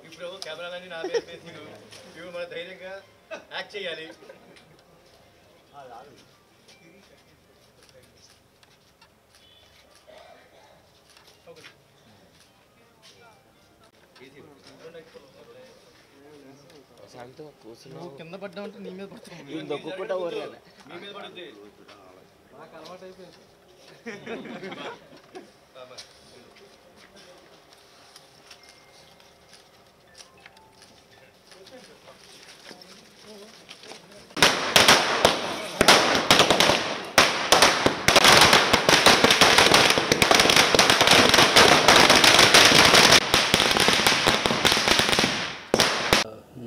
ఇప్పుడు కెమెరాలని నా మీద ఫేసింగ్ ఇప్పుడు మన ధైర్యంగా యాక్ట్ చేయాలి. కింద పడ్డా ఉంటే నీ మీద పడుతుంది. మీ మీద పడుద్ది. నాకు అలవాటు అయిపోయింది.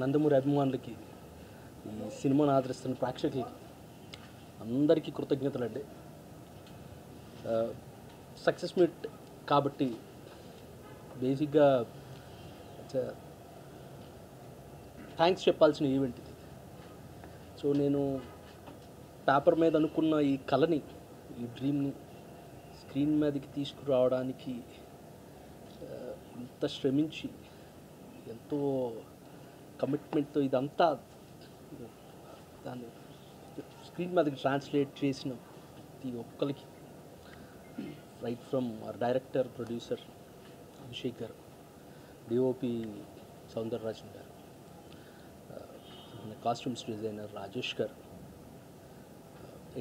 నందమూరి అభిమానులకి, ఈ సినిమాను ఆదరిస్తున్న ప్రేక్షకులకి అందరికీ కృతజ్ఞతలు అండి. సక్సెస్ మీట్ కాబట్టి బేసిక్గా థ్యాంక్స్ చెప్పాల్సిన ఈవెంట్ ఇది. సో నేను పేపర్ మీద అనుకున్న ఈ కళని, ఈ డ్రీమ్ని స్క్రీన్ మీదకి తీసుకురావడానికి ఇంత శ్రమించి ఎంతో కమిట్మెంట్తో ఇదంతా దాన్ని స్క్రీన్ మీదకి ట్రాన్స్లేట్ చేసిన ప్రతి ఒక్కరికి, right from director, producer Abhishek గారు, డిఓపి సౌందరరాజన్ గారు, కాస్ట్యూమ్స్ డిజైనర్ రాజేష్ గారు,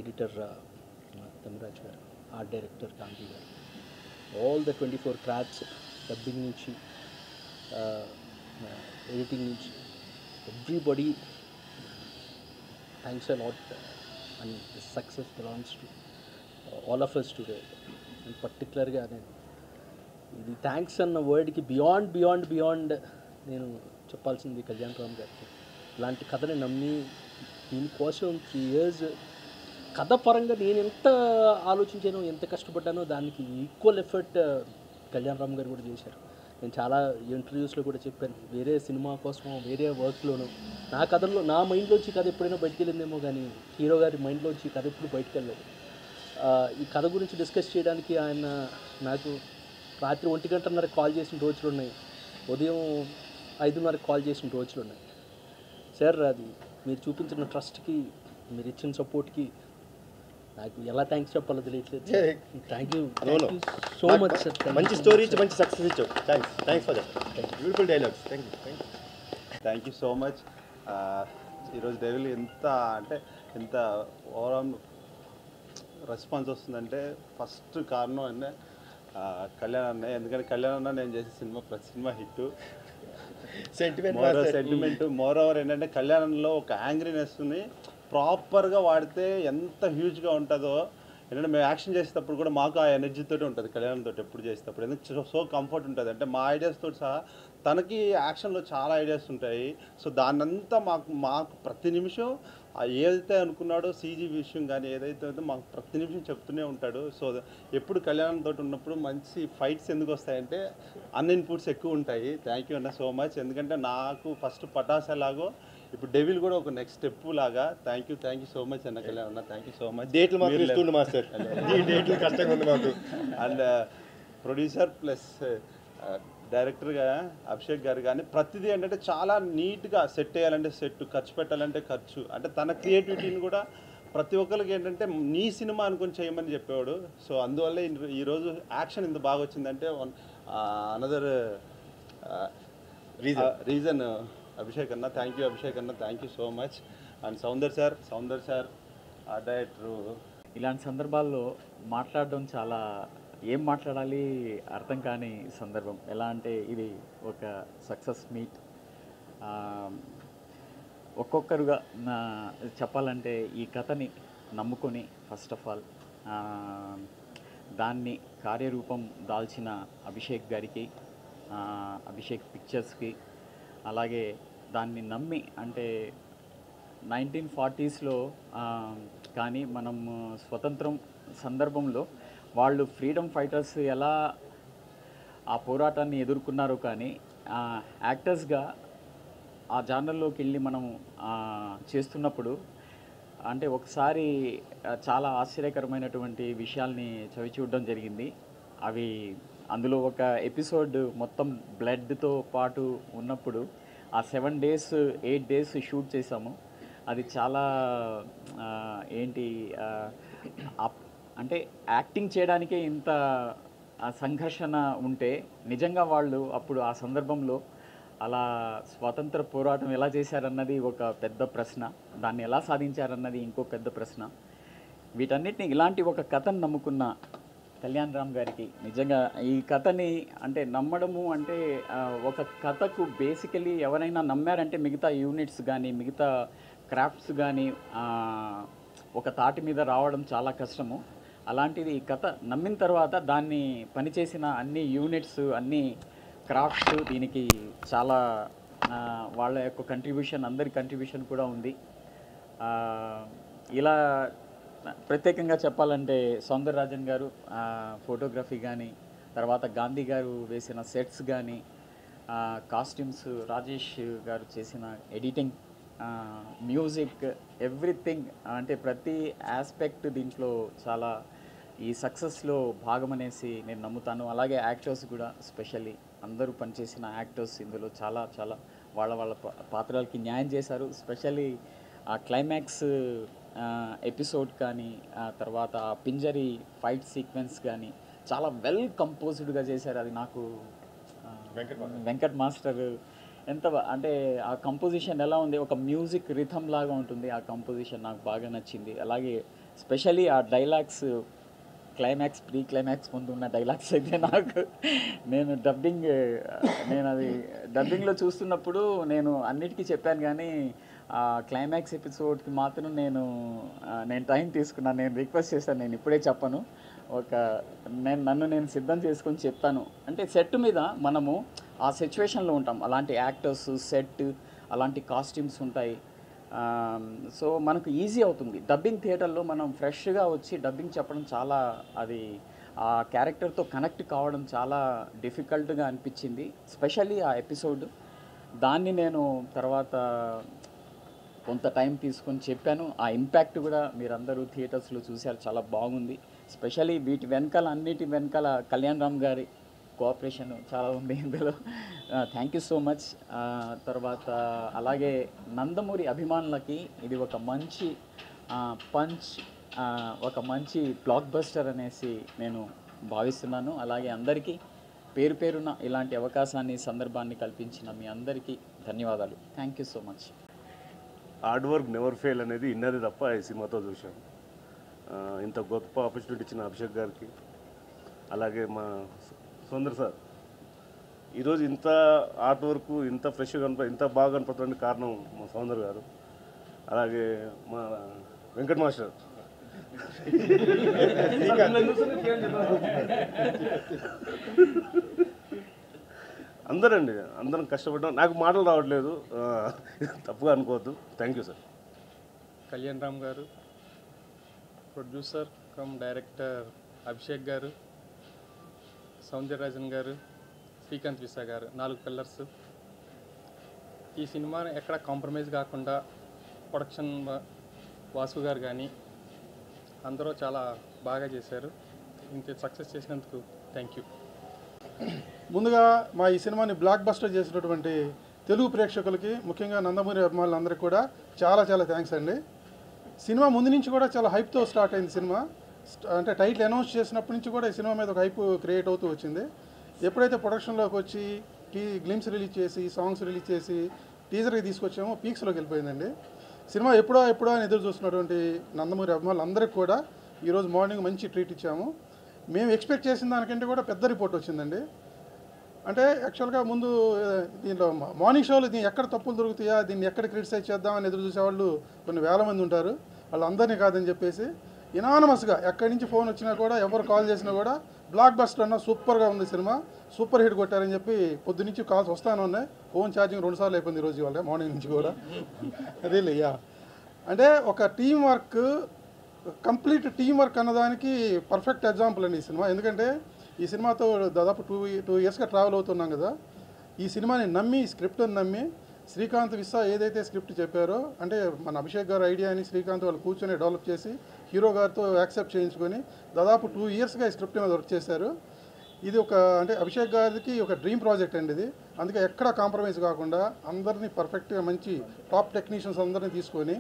ఎడిటర్ తమిరాజ్ గారు, art director Kanthi garu, all the 24 crafts, dubbing నుంచి ఎడిటింగ్ నుంచి everybody thanks a lot. And this success belongs to all of us today. అండ్ పర్టికులర్గా నేను ఇది థ్యాంక్స్ అన్న వర్డ్కి బియాండ్ నేను చెప్పాల్సింది కళ్యాణ్ రామ్ గారికి. ఇలాంటి కథని నమ్మి దీనికోసం 3 years కథ పరంగా నేను ఎంత ఆలోచించానో, ఎంత కష్టపడ్డానో దానికి ఈక్వల్ ఎఫర్ట్ కళ్యాణ్ రామ్ గారు కూడా చేశారు. నేను చాలా ఇంటర్వ్యూస్లో కూడా చెప్పాను, వేరే సినిమా కోసమో వేరే వర్క్లోనో నా కథలో నా మైండ్లోంచి కథ ఎప్పుడైనా బయటికి వెళ్ళిందేమో, కానీ హీరో గారి మైండ్లోంచి కథ ఎప్పుడు బయటికి వెళ్ళలేదు. ఈ కథ గురించి డిస్కస్ చేయడానికి ఆయన నాకు రాత్రి 1:30 కాల్ చేసిన రోజులు ఉన్నాయి, ఉదయం 5:30 కాల్ చేసిన రోజులు ఉన్నాయి. సార్, అది మీరు చూపించిన ట్రస్ట్కి, మీరు ఇచ్చిన సపోర్ట్కి నాకు ఎలా థ్యాంక్స్ చెప్పాలో తెలియట్లేదు. Thank you so much sir. మంచి స్టోరీ ఇచ్చి మంచి సక్సెస్ ఇచ్చావు. Thanks for that. Beautiful dialogues. Thank you so much. ఈరోజు డెవిల్ ఎంత ఓవరాల్ రెస్పాన్స్ వస్తుందంటే ఫస్ట్ కారణం అంటే కళ్యాణ్ అన్నయ్య. ఎందుకంటే కళ్యాణ్ అన్న నేను చేసే సినిమా ప్రతి cinema hit, sentiment. More over ఏంటంటే కళ్యాణంలో ఒక యాంగ్రీనెస్ని ప్రాపర్గా వాడితే ఎంత హ్యూజ్గా ఉంటుందో. ఎందుకంటే మేము యాక్షన్ చేసేటప్పుడు కూడా మాకు ఆ ఎనర్జీతో ఉంటుంది కళ్యాణంతో ఎప్పుడు చేసేటప్పుడు. ఎందుకంటే సో కంఫర్ట్ ఉంటుంది. అంటే మా ఐడియాస్తో సహా తనకి యాక్షన్లో చాలా ఐడియాస్ ఉంటాయి. సో దాన్నంతా మాకు ప్రతి నిమిషం ఏదైతే అనుకున్నాడో సీజీ విషయం కానీ ఏదైతే మాకు ప్రతి నిమిషం చెప్తూనే ఉంటాడు. సో ఎప్పుడు కళ్యాణంతో ఉన్నప్పుడు మంచి ఫైట్స్ ఎందుకు వస్తాయంటే అన్ని ఇన్పుట్స్ ఎక్కువ ఉంటాయి. థ్యాంక్ యూ అన్న సో మచ్. ఎందుకంటే నాకు ఫస్ట్ పటాస్ ఎలాగో ఇప్పుడు డెవిల్ కూడా ఒక నెక్స్ట్ స్టెప్ లాగా. థ్యాంక్ యూ సో మచ్ అన్న కళ్యాణ్ అన్న. Thank you so much. డేట్లు మాస్టర్ డేట్లు కష్టంగా ఉంది మాకు. అండ్ ప్రొడ్యూసర్ ప్లస్ డైరెక్టర్గా అభిషేక్ గారు కానీ ప్రతిదీ ఏంటంటే చాలా నీట్గా సెట్ చేయాలంటే సెట్, ఖర్చు పెట్టాలంటే ఖర్చు, అంటే తన క్రియేటివిటీని కూడా ప్రతి ఒక్కరికి ఏంటంటే నీ సినిమా అనుకుని చేయమని చెప్పేవాడు. సో అందువల్ల ఈరోజు యాక్షన్ ఇంత బాగా వచ్చిందంటే అనదర్ రీజన్ అభిషేక్ అన్న. థ్యాంక్ యూ అభిషేక్ అన్న. Thank you so much. And Soundar sir director. ఇలాంటి సందర్భాల్లో మాట్లాడడం చాలా, ఏం మాట్లాడాలి అర్థం కాని సందర్భం. ఎలా అంటే ఇది ఒక సక్సెస్ మీట్. ఒక్కొక్కరుగా చెప్పాలంటే ఈ కథని నమ్ముకొని ఫస్ట్ ఆఫ్ ఆల్ దాన్ని కార్యరూపం దాల్చిన అభిషేక్ గారికి, అభిషేక్ పిక్చర్స్కి, అలాగే దాన్ని నమ్మి అంటే 1940s కానీ మనం స్వతంత్రం సందర్భంలో వాళ్ళు ఫ్రీడమ్ ఫైటర్స్ ఎలా ఆ పోరాటాన్ని ఎదుర్కొన్నారో కానీ యాక్టర్స్గా ఆ జానర్లోకి వెళ్ళి మనం చేస్తున్నప్పుడు అంటే ఒకసారి చాలా ఆశ్చర్యకరమైనటువంటి విషయాల్ని చవి చూడడం జరిగింది. అవి అందులో ఒక ఎపిసోడ్ మొత్తం బ్లడ్తో పాటు ఉన్నప్పుడు ఆ 7 days 8 days షూట్ చేసాము. అది చాలా ఏంటి అంటే యాక్టింగ్ చేయడానికే ఇంత సంఘర్షణ ఉంటే నిజంగా వాళ్ళు అప్పుడు ఆ సందర్భంలో అలా స్వాతంత్ర పోరాటం ఎలా చేశారన్నది ఒక పెద్ద ప్రశ్న, దాన్ని ఎలా సాధించారన్నది ఇంకో పెద్ద ప్రశ్న. వీటన్నిటిని ఇలాంటి ఒక కథను నమ్ముకున్న కళ్యాణ్ రామ్ గారికి నిజంగా ఈ కథని అంటే నమ్మడము అంటే ఒక కథకు బేసికలీ ఎవరైనా నమ్మారంటే మిగతా యూనిట్స్ కానీ మిగతా క్రాఫ్ట్స్ కానీ ఒక తాటి మీద రావడం చాలా కష్టము. అలాంటిది ఈ కథ నమ్మిన తర్వాత దాన్ని పనిచేసిన అన్ని యూనిట్స్ అన్ని క్రాఫ్ట్స్ దీనికి చాలా వాళ్ళ యొక్క కంట్రిబ్యూషన్ అందరి కంట్రిబ్యూషన్ కూడా ఉంది. ఇలా ప్రత్యేకంగా చెప్పాలంటే సౌందరరాజన్ గారు ఫోటోగ్రఫీ కానీ, తర్వాత గాంధీ గారు వేసిన సెట్స్ కానీ, కాస్ట్యూమ్స్ రాజేష్ గారు చేసిన ఎడిటింగ్, మ్యూజిక్, ఎవ్రీథింగ్ అంటే ప్రతి ఆస్పెక్ట్ దీంట్లో చాలా ఈ సక్సెస్లో భాగమనేసి నేను నమ్ముతాను. అలాగే యాక్టర్స్ కూడా స్పెషల్లీ అందరూ పనిచేసిన యాక్టర్స్ ఇందులో చాలా చాలా వాళ్ళ పాత్రలకి న్యాయం చేశారు. స్పెషల్లీ ఆ క్లైమాక్స్ ఎపిసోడ్ కానీ తర్వాత పింజరీ ఫైట్ సీక్వెన్స్ కానీ చాలా వెల్ కంపోజ్డ్గా చేశారు. అది నాకు వెంకట్ మాస్టర్ ఎంత అంటే ఆ కంపోజిషన్ ఎలా ఉంది, ఒక మ్యూజిక్ రిథమ్ లాగా ఉంటుంది. ఆ కంపోజిషన్ నాకు బాగా నచ్చింది. అలాగే స్పెషల్లీ ఆ డైలాగ్స్ క్లైమాక్స్ ప్రీ క్లైమాక్స్ ముందు ఉన్న డైలాగ్స్ అయితే నేను అది డబ్బింగ్లో చూస్తున్నప్పుడు నేను అన్నిటికీ చెప్పాను, కానీ ఆ క్లైమాక్స్ ఎపిసోడ్కి మాత్రం నేను టైం తీసుకున్నాను. నేను రిక్వెస్ట్ చేశాను, నేను ఇప్పుడే చెప్పను, నన్ను నేను సిద్ధం చేసుకొని చెప్తాను. అంటే సెట్ మీద మనము ఆ సిచ్యువేషన్లో ఉంటాం, అలాంటి యాక్టర్స్, సెట్, అలాంటి కాస్ట్యూమ్స్ ఉంటాయి. సో మనకు ఈజీ అవుతుంది. డబ్బింగ్ థియేటర్లో మనం ఫ్రెష్గా వచ్చి డబ్బింగ్ చెప్పడం చాలా అది ఆ క్యారెక్టర్తో కనెక్ట్ కావడం చాలా డిఫికల్ట్గా అనిపించింది. స్పెషల్లీ ఆ ఎపిసోడ్ దాన్ని నేను తర్వాత కొంత టైం తీసుకొని చెప్పాను. ఆ ఇంపాక్ట్ కూడా మీరందరూ థియేటర్స్లో చూశారు, చాలా బాగుంది. స్పెషల్లీ వీటి వెనకాల అన్నిటి వెనకాల కళ్యాణ్ రామ్ గారి కోఆపరేషన్ చాలా ఉంది ఇందులో. Thank you so much. తర్వాత అలాగే నందమూరి అభిమానులకి ఇది ఒక మంచి పంచ్, ఒక మంచి బ్లాక్ బస్టర్ అనేసి నేను భావిస్తున్నాను. అలాగే అందరికీ పేరు పేరున ఇలాంటి అవకాశాన్ని సందర్భాన్ని కల్పించిన మీ అందరికీ ధన్యవాదాలు. Thank you so much. Hard work never fail అనేది ఇన్నది తప్ప ఈ సినిమాతో చూసాం. ఇంత గొప్ప ఆపర్చునిటీ ఇచ్చిన అభిషేక్ గారికి, అలాగే మా సుందర్ సార్, ఈరోజు ఇంత ఆర్ట్ వర్క్ ఇంత ఫ్రెష్గా ఇంత బాగా కనపడటానికి కారణం మా సౌందర్ గారు, అలాగే మా వెంకట్ మాస్టర్. అందరం కష్టపడ్డాం. నాకు మాటలు రావట్లేదు, తప్పుగా అనుకోవద్దు. Thank you sir. Kalyan Ram గారు, ప్రొడ్యూసర్ కమ్ డైరెక్టర్ అభిషేక్ గారు, సౌందరరాజన్ గారు, శ్రీకాంత్ విసా గారు, 4 పిల్లర్స్. ఈ సినిమాని ఎక్కడ కాంప్రమైజ్ కాకుండా ప్రొడక్షన్ వాసు గారు కానీ అందరూ చాలా బాగా చేశారు. ఇంత సక్సెస్ చేసినందుకు థ్యాంక్ యూ. ముందుగా మా ఈ సినిమాని బ్లాక్ బస్టర్ చేసినటువంటి తెలుగు ప్రేక్షకులకి, ముఖ్యంగా నందమూరి అభిమానులందరికీ కూడా చాలా చాలా థ్యాంక్స్ అండి. సినిమా ముందు నుంచి కూడా చాలా హైప్తో స్టార్ట్ అయింది సినిమా. అంటే టైటిల్ అనౌన్స్ చేసినప్పటి నుంచి కూడా ఈ సినిమా మీద ఒక హైప్ క్రియేట్ అవుతూ వచ్చింది. ఎప్పుడైతే ప్రొడక్షన్లోకి వచ్చి గ్లిమ్స్ రిలీజ్ చేసి, సాంగ్స్ రిలీజ్ చేసి, టీజర్కి తీసుకొచ్చామో పీక్స్లోకి వెళ్ళిపోయిందండి సినిమా. ఎప్పుడో అని ఎదురు చూస్తున్నటువంటి నందమూరి అభిమానులందరికీ కూడా ఈరోజు మార్నింగ్ మంచి ట్రీట్ ఇచ్చాము. మేము ఎక్స్పెక్ట్ చేసిన దానికంటే కూడా పెద్ద రిపోర్ట్ వచ్చిందండి. అంటే యాక్చువల్గా ముందు దీంట్లో మార్నింగ్ షోలో దీన్ని ఎక్కడ తప్పులు దొరుకుతాయా, దీన్ని ఎక్కడ క్రిటిసైజ్ చేద్దామని ఎదురు చూసేవాళ్ళు కొన్ని వేల మంది ఉంటారు. వాళ్ళందరినీ కాదని చెప్పేసి ఇనానమస్గా ఎక్కడి నుంచి ఫోన్ వచ్చినా కూడా, ఎవరు కాల్ చేసినా కూడా బ్లాక్ బస్టర్ అన్న సూపర్గా ఉంది సినిమా, సూపర్ హిట్ కొట్టారని చెప్పి పొద్దు నుంచి కాల్స్ వస్తానే ఉన్నాయి. ఫోన్ ఛార్జింగ్ 2 సార్లు అయిపోయింది ఈరోజు, ఇవాళ మార్నింగ్ నుంచి కూడా. అదే లేయా అంటే ఒక team work, complete team work అన్నదానికి పర్ఫెక్ట్ ఎగ్జాంపుల్ అండి ఈ సినిమా. ఎందుకంటే ఈ సినిమాతో దాదాపు 2 ఇయర్స్గా ట్రావెల్ అవుతున్నాం కదా. ఈ సినిమాని నమ్మి, స్క్రిప్ట్ని నమ్మి, శ్రీకాంత్ విస్సా ఏదైతే స్క్రిప్ట్ చెప్పారో, అంటే మన అభిషేక్ గారు ఐడియాని శ్రీకాంత్ వాళ్ళు కూర్చొని డెవలప్ చేసి హీరో గారితో యాక్సెప్ట్ చేయించుకొని దాదాపు 2 ఇయర్స్గా ఈ స్క్రిప్ట్ మీద వర్క్ చేశారు. ఇది ఒక అంటే అభిషేక్ గారికి ఒక డ్రీమ్ ప్రాజెక్ట్ అండి ఇది. అందుకే ఎక్కడ కాంప్రమైజ్ కాకుండా అందరినీ పర్ఫెక్ట్గా మంచి టాప్ టెక్నీషియన్స్ అందరినీ తీసుకొని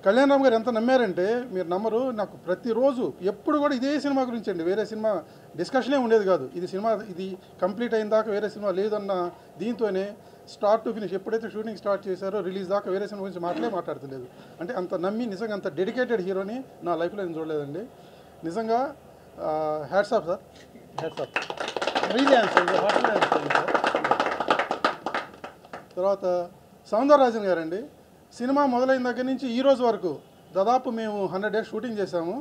కళ్యాణ్ రామ్ గారు ఎంత నమ్మారంటే మీరు నమ్మరు, నాకు ప్రతిరోజు ఎప్పుడు కూడా ఇదే సినిమా గురించి అండి, వేరే సినిమా డిస్కషనే ఉండేది కాదు. ఇది సినిమా ఇది కంప్లీట్ అయిన దాకా వేరే సినిమా లేదన్న దీంతోనే స్టార్ట్ టు ఫినిష్ ఎప్పుడైతే షూటింగ్ స్టార్ట్ చేశారో రిలీజ్ దాకా వేరే సినిమా గురించి మాట్లాడతలేదు. అంటే అంత నమ్మి నిజంగా అంత డెడికేటెడ్ హీరోని నా లైఫ్లో నేను చూడలేదండి. నిజంగా hats off sir, hats off, really sir. తర్వాత సౌందరరాజన్ గారండి, సినిమా మొదలైన దగ్గర నుంచి ఈ రోజు వరకు దాదాపు మేము 100 days షూటింగ్ చేసాము.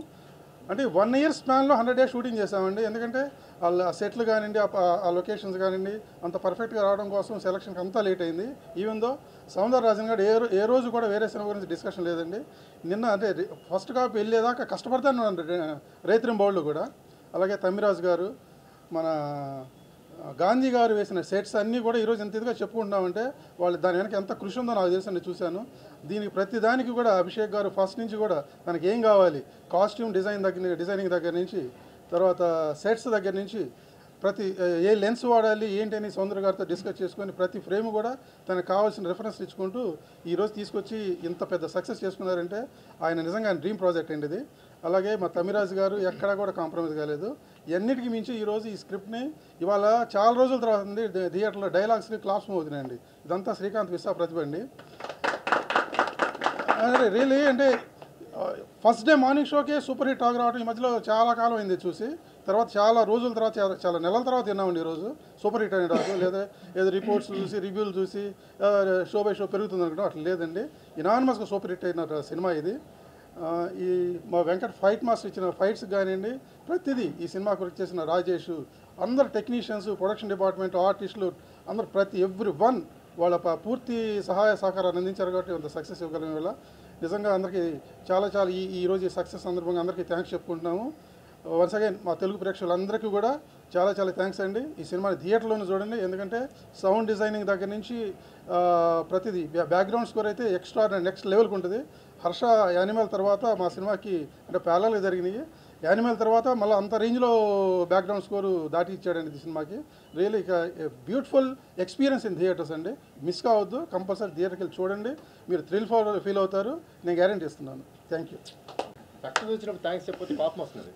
అంటే 1 year స్పాన్లో 100 days షూటింగ్ చేసామండి. ఎందుకంటే వాళ్ళ సెట్లు కానివ్వండి, ఆ లొకేషన్స్ కానివ్వండి అంత పర్ఫెక్ట్గా రావడం కోసం సెలక్షన్కి అంతా లేట్ అయింది. ఈవెన్ దో సౌందరరాజన్ గారు ఏ రోజు కూడా వేరే సినిమా గురించి డిస్కషన్ లేదండి. నిన్న అంటే ఫస్ట్ కాపీ వెళ్ళేదాకా కష్టపడతాను రేత్రిం బౌళ్ళు కూడా. అలాగే తమ్మిరాజు గారు, మన గాంధీ గారు వేసిన సెట్స్ అన్నీ కూడా ఈరోజు ఎంత ఇదిగా చెప్పుకుంటున్నామంటే వాళ్ళు దాని వెనక ఎంత కృషి ఉందో నాకు తెలుసు, నేను చూశాను. దీనికి ప్రతి దానికి కూడా అభిషేక్ గారు ఫస్ట్ నుంచి కూడా తనకి ఏం కావాలి, కాస్ట్యూమ్ డిజైనింగ్ దగ్గర నుంచి, తర్వాత సెట్స్ దగ్గర నుంచి ప్రతి ఏ లెన్స్ వాడాలి ఏంటని సౌందర్య గారితో డిస్కస్ చేసుకొని ప్రతి ఫ్రేమ్ కూడా తనకు కావాల్సిన రెఫరెన్స్ ఇచ్చుకుంటూ ఈరోజు తీసుకొచ్చి ఇంత పెద్ద సక్సెస్ చేసుకున్నారంటే ఆయన నిజంగా డ్రీమ్ ప్రాజెక్ట్ అండి ఇది. అలాగే మా తమిరాజు గారు ఎక్కడా కూడా కాంప్రమైజ్ కాలేదు. ఎన్నిటికి మించి ఈరోజు ఈ స్క్రిప్ట్ని ఇవాళ చాలా రోజుల తర్వాత ఉంది థియేటర్లో డైలాగ్స్ని క్లాప్స్ మోగుతున్నాయండి. ఇదంతా శ్రీకాంత్ విశ్వా ప్రతిభ అండి. రియలీ అంటే ఫస్ట్ డే మార్నింగ్ షోకే సూపర్ హిట్ టాక్ రావడం ఈ మధ్యలో చాలా కాలం అయింది చూసి. తర్వాత చాలా రోజుల తర్వాత చాలా నెలల తర్వాత విన్నామండి ఈరోజు సూపర్ హిట్ అనే టాక్. లేదా ఏదో రిపోర్ట్స్ చూసి రివ్యూలు చూసి షో బై షో పెరుగుతుంది అనుకుంటాం, అట్లా లేదండి. ఇనానిమస్గా సూపర్ హిట్ అయిన సినిమా ఇది. ఈ మా వెంకట్ ఫైట్ మాస్టర్ ఇచ్చిన ఫైట్స్ కానివ్వండి ప్రతిదీ ఈ సినిమా గురించి చేసిన రాజేష్, అందరు టెక్నీషియన్స్, ప్రొడక్షన్ డిపార్ట్మెంట్, ఆర్టిస్టులు అందరు ప్రతి ఎవ్రీ వన్ వాళ్ళ పూర్తి సహాయ సహకారాన్ని అందించారు కాబట్టి అంత సక్సెస్ ఇవ్వగలిగిన వల్ల నిజంగా అందరికీ చాలా ఈరోజు ఈ సక్సెస్ సందర్భంగా అందరికీ థ్యాంక్స్ చెప్పుకుంటున్నాము. వన్స్ అగైన్ మా తెలుగు ప్రేక్షకులందరికీ కూడా చాలా థ్యాంక్స్ అండి. ఈ సినిమాని థియేటర్లోనే చూడండి, ఎందుకంటే సౌండ్ డిజైనింగ్ దగ్గర నుంచి ప్రతిదీ బ్యాక్గ్రౌండ్ స్కోర్ అయితే ఎక్స్ట్రా నెక్స్ట్ లెవెల్కి ఉంటుంది. హర్ష యానిమల్ తర్వాత మా సినిమాకి అంటే ప్యారలల్గా జరిగినాయి. యానిమల్ తర్వాత మళ్ళీ అంత రేంజ్లో బ్యాక్గ్రౌండ్ స్కోరు దాటి ఇచ్చాడండి ఈ సినిమాకి. రియల్లీ ఇక బ్యూటిఫుల్ ఎక్స్పీరియన్స్ ఇన్ థియేటర్స్ అండి. మిస్ కావద్దు, కంపల్సరీ థియేటర్కి వెళ్ళి చూడండి, మీరు థ్రిల్ ఫీల్ అవుతారు, నేను గ్యారెంటీ ఇస్తున్నాను. Thank you. సక్సెస్ వచ్చినప్పుడు థ్యాంక్స్ చెప్పి పాపం వస్తుంది.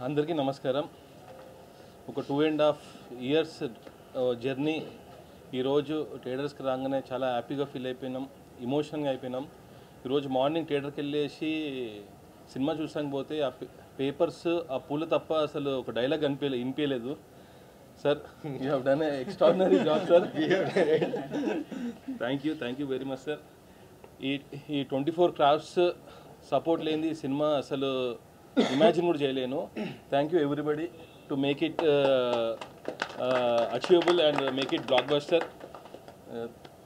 అందరికీ నమస్కారం. ఒక 2.5 years జర్నీ ఈరోజు థియేటర్స్కి రాగానే చాలా హ్యాపీగా ఫీల్ అయిపోయినాం, ఎమోషనల్గా అయిపోయినాం. ఈరోజు మార్నింగ్ థియేటర్కి వెళ్ళేసి సినిమా చూసాక పోతే ఆ పేపర్స్ ఆ పూలు తప్ప అసలు ఒక డైలాగ్ వినిపించలేదు. Sir you have done extraordinary job sir. Thank you very much sir. ఈ 24 crafts సపోర్ట్ లేనిది సినిమా అసలు ఇమాజిన్ కూడా చేయలేను. Thank you everybody to make it achievable and make it blockbuster.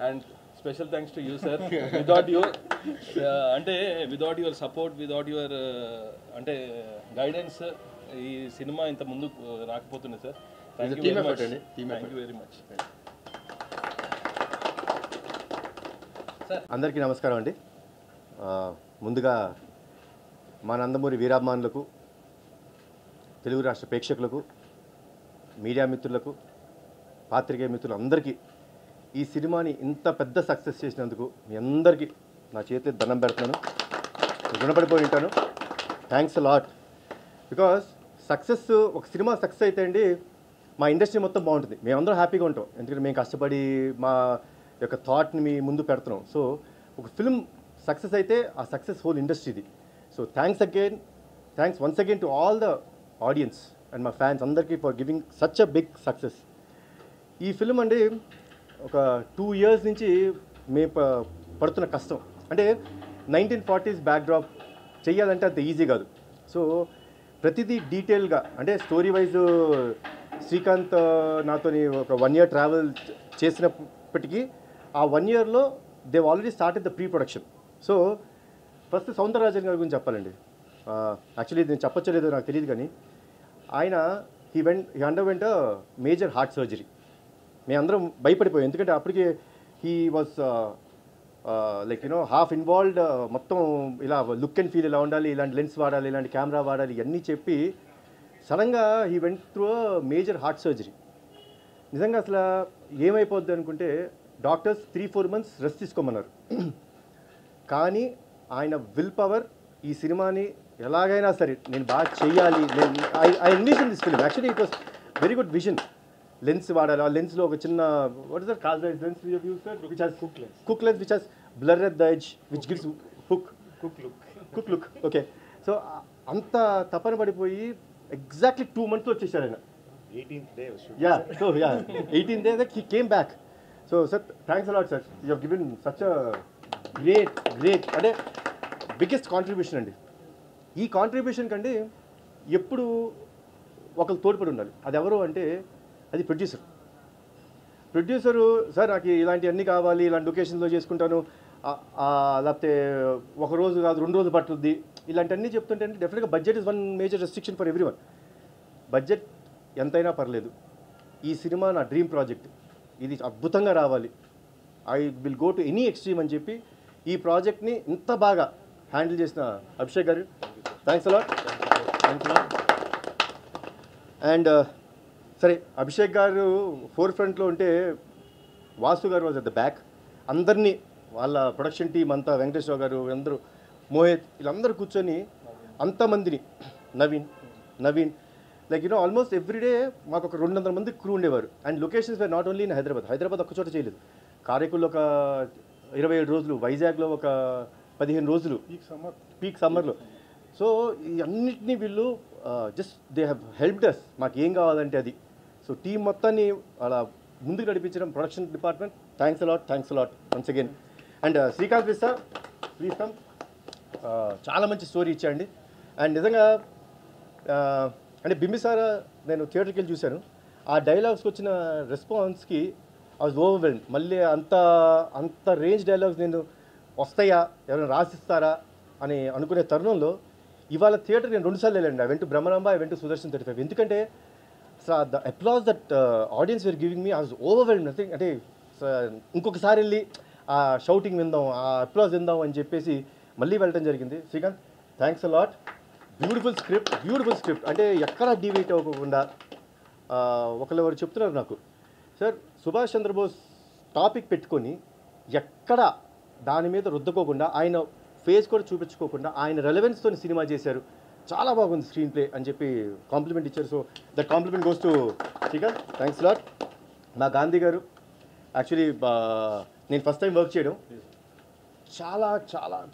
And special thanks to you sir. Without your support, without your అంటే guidance ఈ cinema ఇంత ముందు రాకపోతుంది sir. Thank you very much. అందరికీ నమస్కారం అండి. ముందుగా మా నందమూరి వీరాభిమానులకు, తెలుగు రాష్ట్ర ప్రేక్షకులకు, మీడియా మిత్రులకు, పాత్రికేయ మిత్రులు అందరికీ ఈ సినిమాని ఇంత పెద్ద సక్సెస్ చేసినందుకు మీ అందరికీ నా చేతి దండం పెడుతున్నాను, రుణపడిపోయి ఉంటాను. Thanks a lot. Because success, ఒక సినిమా సక్సెస్ అయితే అండి మా ఇండస్ట్రీ మొత్తం బాగుంటుంది, మేమందరం హ్యాపీగా ఉంటాం. ఎందుకంటే మేము కష్టపడి మా యొక్క థాట్ని మీ ముందు పెడుతున్నాం. సో ఒక ఫిల్మ్ సక్సెస్ అయితే ఆ సక్సెస్ హోల్ ఇండస్ట్రీది. So thanks once again to all the audience and మా ఫ్యాన్స్ అందరికీ for giving such a big success. ఈ ఫిల్మ్ అండి ఒక 2 years నుంచి మేము పడుతున్న కష్టం. అంటే 1940s బ్యాక్డ్రాప్ చెయ్యాలంటే అంత ఈజీ కాదు. సో ప్రతిదీ డీటెయిల్గా అంటే స్టోరీ వైజ్ శ్రీకాంత్ నాతోని ఒక 1 year ట్రావెల్ చేసినప్పటికీ ఆ 1 yearలో they already started the pre production. So first Soundararajan గారి గురించి చెప్పాలండి. యాక్చువల్లీ నేను చెప్పచ్చలేదో నాకు తెలియదు, కానీ ఆయన he underwent major heart surgery. మేమందరం భయపడిపోయాం, ఎందుకంటే అప్పటికి he was like half involved. మొత్తం ఇలా లుక్ అండ్ ఫీల్ ఇలా ఉండాలి, ఇలాంటి లెన్స్ వాడాలి, ఇలాంటి కెమెరా వాడాలి, ఇవన్నీ చెప్పి సడన్గా he went through major heart surgery. నిజంగా అసలు ఏమైపోద్ది అనుకుంటే డాక్టర్స్ 3-4 months రెస్ట్ తీసుకోమన్నారు. కానీ ఆయన విల్ పవర్ ఈ సినిమాని ఎలాగైనా సరే నేను బాగా చెయ్యాలి, నేను I envision this film. Actually it was very good vision. Lens వాడాలి, ఆ లెన్స్లో ఒక చిన్న what is that call lens which has cook lens which has blur at the edge which gives cook look. Okay, so అంత తపన పడిపోయి exactly 2 months వచ్చేసాడు ఆయన. 18th day was shooting. Yeah, so yeah, 18th day that he came back. So sir, thanks a lot sir. You have given such a great అంటే biggest contribution అండి. ఈ contribution కంటే ఎప్పుడు ఒకరు తోడ్పడి ఉండాలి. అది ఎవరు అంటే అది ప్రొడ్యూసరు సార్ నాకు ఇలాంటివన్నీ కావాలి, ఇలాంటి లొకేషన్లో చేసుకుంటాను, లేకపోతే ఒక రోజు కాదు 2 రోజులు పట్టుద్ది, ఇలాంటివన్నీ చెప్తుంటే డెఫినెట్గా budget is one major restriction for every one. Budget ఎంతైనా పర్లేదు, ఈ సినిమా నా డ్రీమ్ ప్రాజెక్ట్, ఇది అద్భుతంగా రావాలి, I will go to any extreme అని చెప్పి ఈ ప్రాజెక్ట్ని ఇంత బాగా హ్యాండిల్ చేసిన అభిషేక్ గారు థ్యాంక్స్ అలాట్. అండ్ సరే, అభిషేక్ గారు ఫోర్ ఫ్రంట్లో ఉంటే వాసు గారు వాజ్ అట్ ద బ్యాక్. అందరినీ వాళ్ళ ప్రొడక్షన్ టీం అంతా, వెంకటేశ్వర గారు అందరూ, మోహిత్, వీళ్ళందరూ కూర్చొని అంతమందిని, నవీన్ లైక్ ఆల్మోస్ట్ ఎవ్రీడే మాకు ఒక 200 మంది క్రూ ఉండేవారు. And locations were not only in Hyderabad ఒక్క చోట చేయలేదు. కారైకుల్లో ఒక 27 రోజులు, వైజాగ్లో ఒక 15 రోజులు పీక్ సమ్మర్లో. సో ఈ అన్నిటినీ వీళ్ళు just they have helped us, మాకు ఏం కావాలంటే అది. సో టీం మొత్తాన్ని అలా ముందుకు నడిపించడం production department, thanks a lot once again. And Srikanth Vista please come. చాలా మంచి స్టోరీ ఇచ్చాయండి. అండ్ నిజంగా అంటే బింబిసారా నేను థియేటర్కి వెళ్ళి చూశాను, ఆ డైలాగ్స్కి వచ్చిన రెస్పాన్స్కి ఐ వాజ్ ఓవర్వెల్మ్డ్. మళ్ళీ అంత రేంజ్ డైలాగ్స్ నేను వస్తాయా, ఎవరైనా రాసిస్తారా అని అనుకునే తరుణంలో ఇవాళ థియేటర్ నేను 2 సార్లు వెళ్ళండి. I went to Brahmaramba, I went to Sudarshan 35. ఎందుకంటే the applause that audience were giving me, I was overwhelmed. Nothing అంటే ఇంకొకసారి వెళ్ళి ఆ షౌటింగ్ విందాం, ఆ అప్లాజ్ విందాం అని చెప్పేసి మళ్ళీ వెళ్ళడం జరిగింది. Srikanth thanks a lot. Beautiful script అంటే ఎక్కడా డీవియేట్ అవ్వకుండా. ఒకరు చెప్తున్నారు నాకు, సార్ సుభాష్ చంద్రబోస్ టాపిక్ పెట్టుకొని ఎక్కడ దాని మీద రుద్దకోకుండా, ఆయన ఫేస్ కూడా చూపించుకోకుండా ఆయన రెలవెన్స్తో సినిమా చేశారు, చాలా బాగుంది స్క్రీన్ ప్లే అని చెప్పి కాంప్లిమెంట్ ఇచ్చారు. So that complement goes to Srikanth, thanks lot. మా గాంధీ గారు యాక్చువల్లీ నేను ఫస్ట్ టైం వర్క్ చేయడం,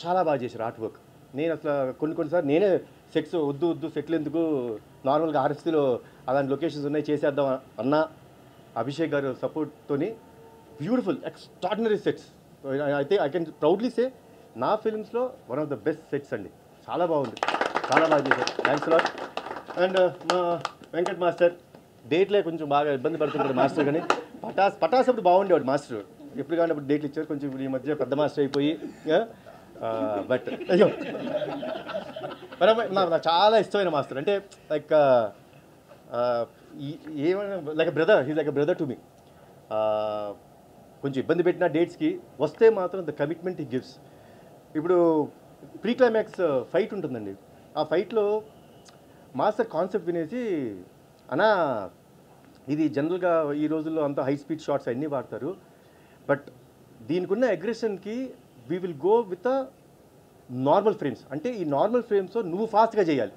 చాలా బాగా చేశారు ఆర్ట్ వర్క్. నేను అసలు కొన్నిసార్లు నేనే సెట్స్ వద్దు సెట్లు ఎందుకు, నార్మల్గా ఆర్ఎస్సీలో అలాంటి లొకేషన్స్ ఉన్నాయి చేసేద్దాం అన్నా, అభిషేక్ గారు సపోర్ట్తోని బ్యూటిఫుల్ ఎక్స్ట్రాడినరీ సెట్స్. అయితే ఐ కెన్ ప్రౌడ్లీ సే నా ఫిల్మ్స్లో one of the best sets అండి. చాలా బాగుంది, చాలా బాగా చేశారు, థ్యాంక్స్ లాట్. అండ్ మా వెంకట్ మాస్టర్ డేట్లే కొంచెం బాగా ఇబ్బంది పడుతుంటాడు మాస్టర్, కానీ పటాస్ అప్పుడు బాగుండేవాడు మాస్టర్, ఎప్పుడు కానీ అప్పుడు డేట్లు ఇచ్చారు. కొంచెం ఈ మధ్య పెద్ద మాస్టర్ అయిపోయి బట్ అయ్యో నాకు చాలా ఇష్టమైన మాస్టర్. అంటే లైక్ ఏమైనా like brother, he's like brother to me. కొంచెం ఇబ్బంది పెట్టిన డేట్స్కి వస్తే మాత్రం ద కమిట్మెంట్ హీ గివ్స్. ఇప్పుడు ప్రీ క్లైమాక్స్ ఫైట్ ఉంటుందండి, ఆ ఫైట్లో మాస్టర్ కాన్సెప్ట్ వినేసి, అన్నా ఇది జనరల్గా ఈ రోజుల్లో అంతా హై స్పీడ్ షాట్స్ అన్నీ వాడతారు, బట్ దీనికి ఉన్న అగ్రెషన్కి we will go with normal frames, అంటే ఈ నార్మల్ ఫ్రేమ్స్లో నువ్వు ఫాస్ట్గా చేయాలి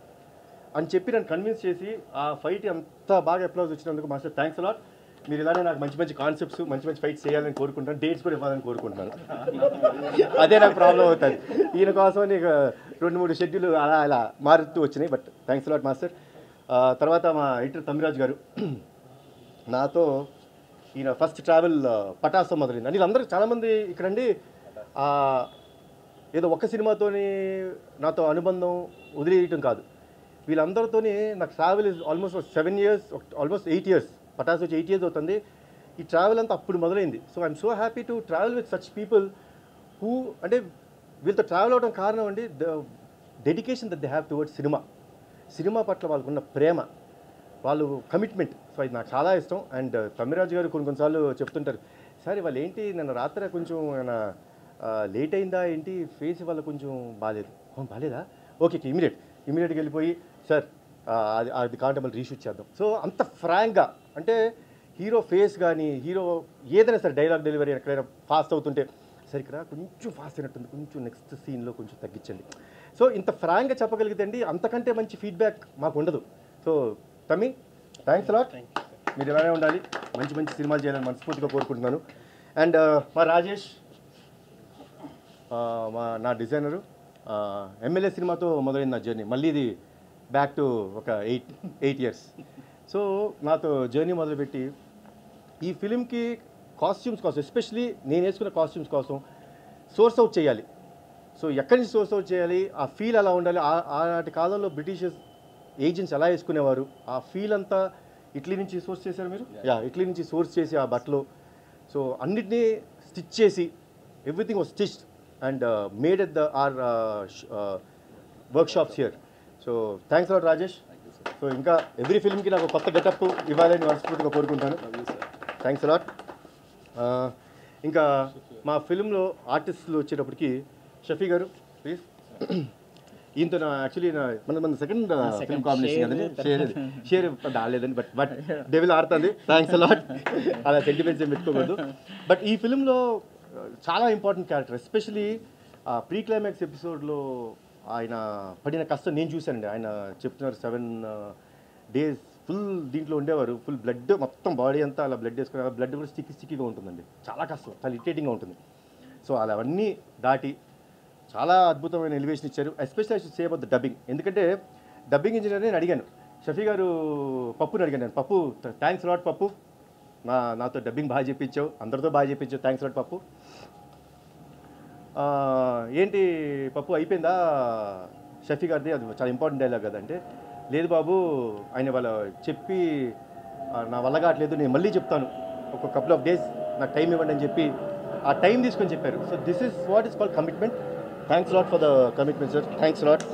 అని చెప్పి నన్ను కన్విన్స్ చేసి ఆ ఫైట్ అంత బాగా అప్లాజ్ వచ్చినందుకు మాస్టర్ థ్యాంక్స్ అలాట్. మీరు ఇలానే నాకు మంచి కాన్సెప్ట్స్, మంచి ఫైట్స్ చేయాలని కోరుకుంటాను, డేట్స్ కూడా ఇవ్వాలని కోరుకుంటున్నాను. అదే నాకు ప్రాబ్లం అవుతుంది. ఈయన కోసం నీకు 2-3 షెడ్యూల్ అలా మారుతూ వచ్చినాయి, బట్ థ్యాంక్స్ అలాట్ మాస్టర్. తర్వాత మా ఎడిటర్ తమ్మిరాజు గారు, నాతో ఈయన ఫస్ట్ ట్రావెల్ పటాస్తో మొదలైంది. అంటే వీళ్ళందరూ చాలామంది ఇక్కడండి ఏదో ఒక్క సినిమాతోని నాతో అనుబంధం వదిలేయటం కాదు, వీళ్ళందరితోని నాకు travel is almost 7 years, almost 8 years. Pataas వచ్చి 8 years అవుతుంది. ఈ ట్రావెల్ అంతా అప్పుడు మొదలైంది. So I'm so happy to travel with such people who, అంటే వీళ్ళతో ట్రావెల్ అవడం కారణం అండి the dedication that they have towards cinema పట్ల వాళ్ళకున్న ప్రేమ, వాళ్ళు కమిట్మెంట్. సో ఇది నాకు చాలా ఇష్టం. అండ్ తమ్మిరాజు గారు కొన్నిసార్లు చెప్తుంటారు, సార్ వాళ్ళు ఏంటి నన్ను రాత్రి కొంచెం లేట్ అయిందా ఏంటి, ఫేస్ వాళ్ళ కొంచెం బాగాలేదు. బాగాలేదా, ఓకే ఇమీడియట్గా వెళ్ళిపోయి సార్ అది కాంటే మళ్ళీ రీషూట్ చేద్దాం. సో అంత ఫ్రాంక్గా అంటే హీరో ఫేస్ కానీ హీరో ఏదైనా సరే డైలాగ్ డెలివరీ ఎక్కడైనా ఫాస్ట్ అవుతుంటే సరే ఇక్కడ కొంచెం ఫాస్ట్ అయినట్టుంది, కొంచెం నెక్స్ట్ సీన్లో కొంచెం తగ్గించండి. సో ఇంత ఫ్రాంక్గా చెప్పగలిగితే అండి అంతకంటే మంచి ఫీడ్బ్యాక్ మాకు ఉండదు. సో తమ్మి థ్యాంక్స్ అలాట్. మీరు ఇలానే ఉండాలి, మంచి మంచి సినిమాలు చేయాలని మనస్ఫూర్తిగా కోరుకుంటున్నాను. అండ్ మా రాజేష్ నా డిజైనరు, ఎమ్మెల్యే సినిమాతో మొదలైంది నా జర్నీ. మళ్ళీ ఇది బ్యాక్ టు ఒక 8 years. సో నాతో జర్నీ మొదలుపెట్టి ఈ ఫిలింకి కాస్ట్యూమ్స్ కోసం, ఎస్పెషలీ నేను వేసుకున్న కాస్ట్యూమ్స్ కోసం సోర్స్ అవుట్ చేయాలి. సో ఎక్కడి నుంచి సోర్స్ అవుట్ చేయాలి, ఆ ఫీల్ ఎలా ఉండాలి, ఆనాటి కాలంలో బ్రిటిషర్స్ ఏజెంట్స్ ఎలా వేసుకునేవారు, ఆ ఫీల్ అంతా ఇటలీ నుంచి సోర్స్ చేశారు మీరు. ఇటలీ నుంచి సోర్స్ చేసి ఆ బట్టలు సో అన్నిటినీ స్టిచ్ చేసి everything was stitched and made at our workshops here. So thanks a lot Rajesh. So ఇంకా ఎవ్రీ ఫిల్మ్కి నాకు కొత్త గెటప్ ఇవ్వాలని మనస్ఫూర్తిగా కోరుకుంటాను. Thanks a lot. ఇంకా మా ఫిల్మ్లో ఆర్టిస్టులు వచ్చేటప్పటికి షఫీ గారు ప్లీజ్. ఈయనతో యాక్చువల్లీ మన సెకండ్ ఫిల్మ్ కాంబినేషన్ కదండి. షేర్ రాలేదండి, బట్ డెవిల్ ఆడుతుంది. Thanks a lot. అలా సెంటిమెంట్స్ ఏం పెట్టుకోకూడదు. బట్ ఈ ఫిల్మ్లో చాలా important character, especially pre climax ఎపిసోడ్లో ఆయన పడిన కష్టం నేను చూశానండి. ఆయన చెప్తున్నారు 7 days ఫుల్ దీంట్లో ఉండేవారు, ఫుల్ బ్లడ్ మొత్తం బాడీ అంతా అలా బ్లడ్ వేసుకుని, బ్లడ్ కూడా స్టిక్కీగా ఉంటుందండి, చాలా కష్టం, చాలా ఇరిటేటింగ్గా ఉంటుంది. సో అలా అవన్నీ దాటి చాలా అద్భుతమైన ఎలివేషన్ ఇచ్చారు. Especially I should say about the dubbing. ఎందుకంటే డబ్బింగ్ ఇంజనీర్ నేను అడిగాను, షఫీ గారు పప్పుని అడిగాను నేను, పప్పు థ్యాంక్స్ లాట్ పప్పు, నాతో డబ్బింగ్ బాగా చెప్పించావు, అందరితో బాగా చెప్పించావు, థ్యాంక్స్ లాట్ పప్పు. ఏంటి పప్పు అయిపోయిందా షఫీ గారిది, అది చాలా ఇంపార్టెంట్ డైలాగ్ కదంటే, లేదు బాబు ఆయన వాళ్ళ చెప్పి నా వల్ల కావట్లేదు, నేను మళ్ళీ చెప్తాను, ఒక couple of days నాకు టైం ఇవ్వండి అని చెప్పి ఆ టైం తీసుకొని చెప్పారు. So this is what is called commitment. Thanks lot for the commitment sir, thanks lot.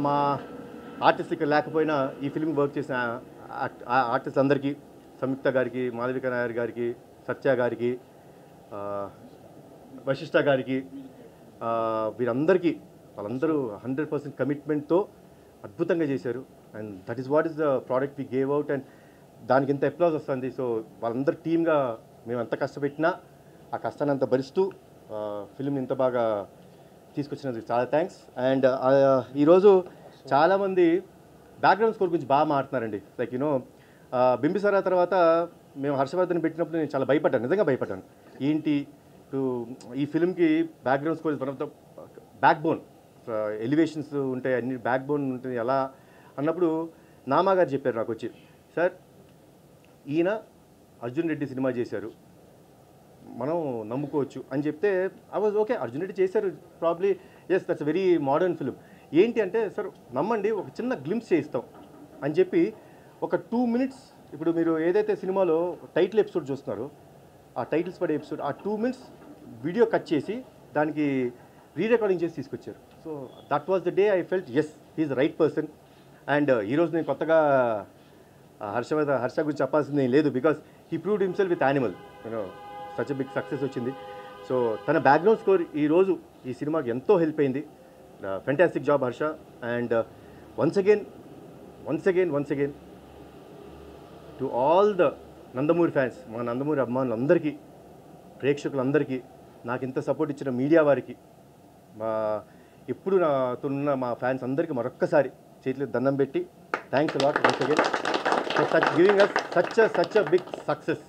మా ఆర్టిస్ట్ ఇక్కడ లేకపోయినా ఈ ఫిల్మ్ వర్క్ చేసిన ఆర్టిస్ట్ అందరికీ, సంయుక్త గారికి, మాధవిక నాయర్ గారికి, సత్య గారికి, వశిష్ఠ గారికి, వీరందరికీ వాళ్ళందరూ 100% కమిట్మెంట్తో అద్భుతంగా చేశారు. And that is what is the product we gave out. And దానికి ఎంత అప్లాజ్ వస్తుంది. సో వాళ్ళందరూ టీమ్గా మేము ఎంత కష్టపెట్టినా ఆ కష్టాన్ని అంత భరిస్తూ ఫిల్మ్ని ఇంత బాగా తీసుకొచ్చినందుకు చాలా థ్యాంక్స్. అండ్ ఈరోజు చాలామంది బ్యాక్గ్రౌండ్ స్కోర్ గురించి బాగా మాట్లాడుతున్నారండి. లైక్ యూనో బింబిసారా తర్వాత మేము హర్షవర్ధన్ పెట్టినప్పుడు నేను చాలా భయపడ్డాను, నిజంగా భయపడ్డాను. ఏంటి ఇప్పుడు ఈ ఫిల్మ్కి background score is one of the backbone, elevations ఉంటాయి, అన్ని బ్యాక్ బోన్ ఉంటుంది ఎలా అన్నప్పుడు నామా గారు చెప్పారు నాకు వచ్చి, సార్ ఈయన అర్జున్ రెడ్డి సినిమా చేశారు, మనం నమ్ముకోవచ్చు అని చెప్తే I was okay, Arjun Reddy చేశారు probably, yes that's very modern film. ఏంటి అంటే సార్ నమ్మండి, ఒక చిన్న గ్లింప్స్ చేయిస్తాం అని చెప్పి ఒక 2 minutes, ఇప్పుడు మీరు ఏదైతే సినిమాలో టైటిల్ ఎపిసోడ్ చూస్తున్నారో ఆ టైటిల్స్ పడే ఎపిసోడ్, ఆ 2 minutes వీడియో కట్ చేసి దానికి రీరికార్డింగ్ చేసి తీసుకొచ్చారు. So that was the day I felt as he is the right person. And ఈరోజు నేను కొత్తగా హర్ష గురించి చెప్పాల్సింది ఏం లేదు, because he proved himself with Animal, you know such a big success వచ్చింది. సో తన బ్యాక్గ్రౌండ్ స్కోర్ ఈరోజు ఈ సినిమాకి ఎంతో హెల్ప్ అయింది. Fantastic job Harsha. And once again to all the Nandamuri fans, మా నందమూరి అభిమానులందరికీ, ప్రేక్షకులందరికీ, నాకు ఇంత సపోర్ట్ ఇచ్చిన మీడియా వారికి, మా ఎప్పుడు నాతో ఉన్న మా ఫ్యాన్స్ అందరికీ మరొక్కసారి చేతిలో దండం పెట్టి thanks a lot once again for giving us such a big success.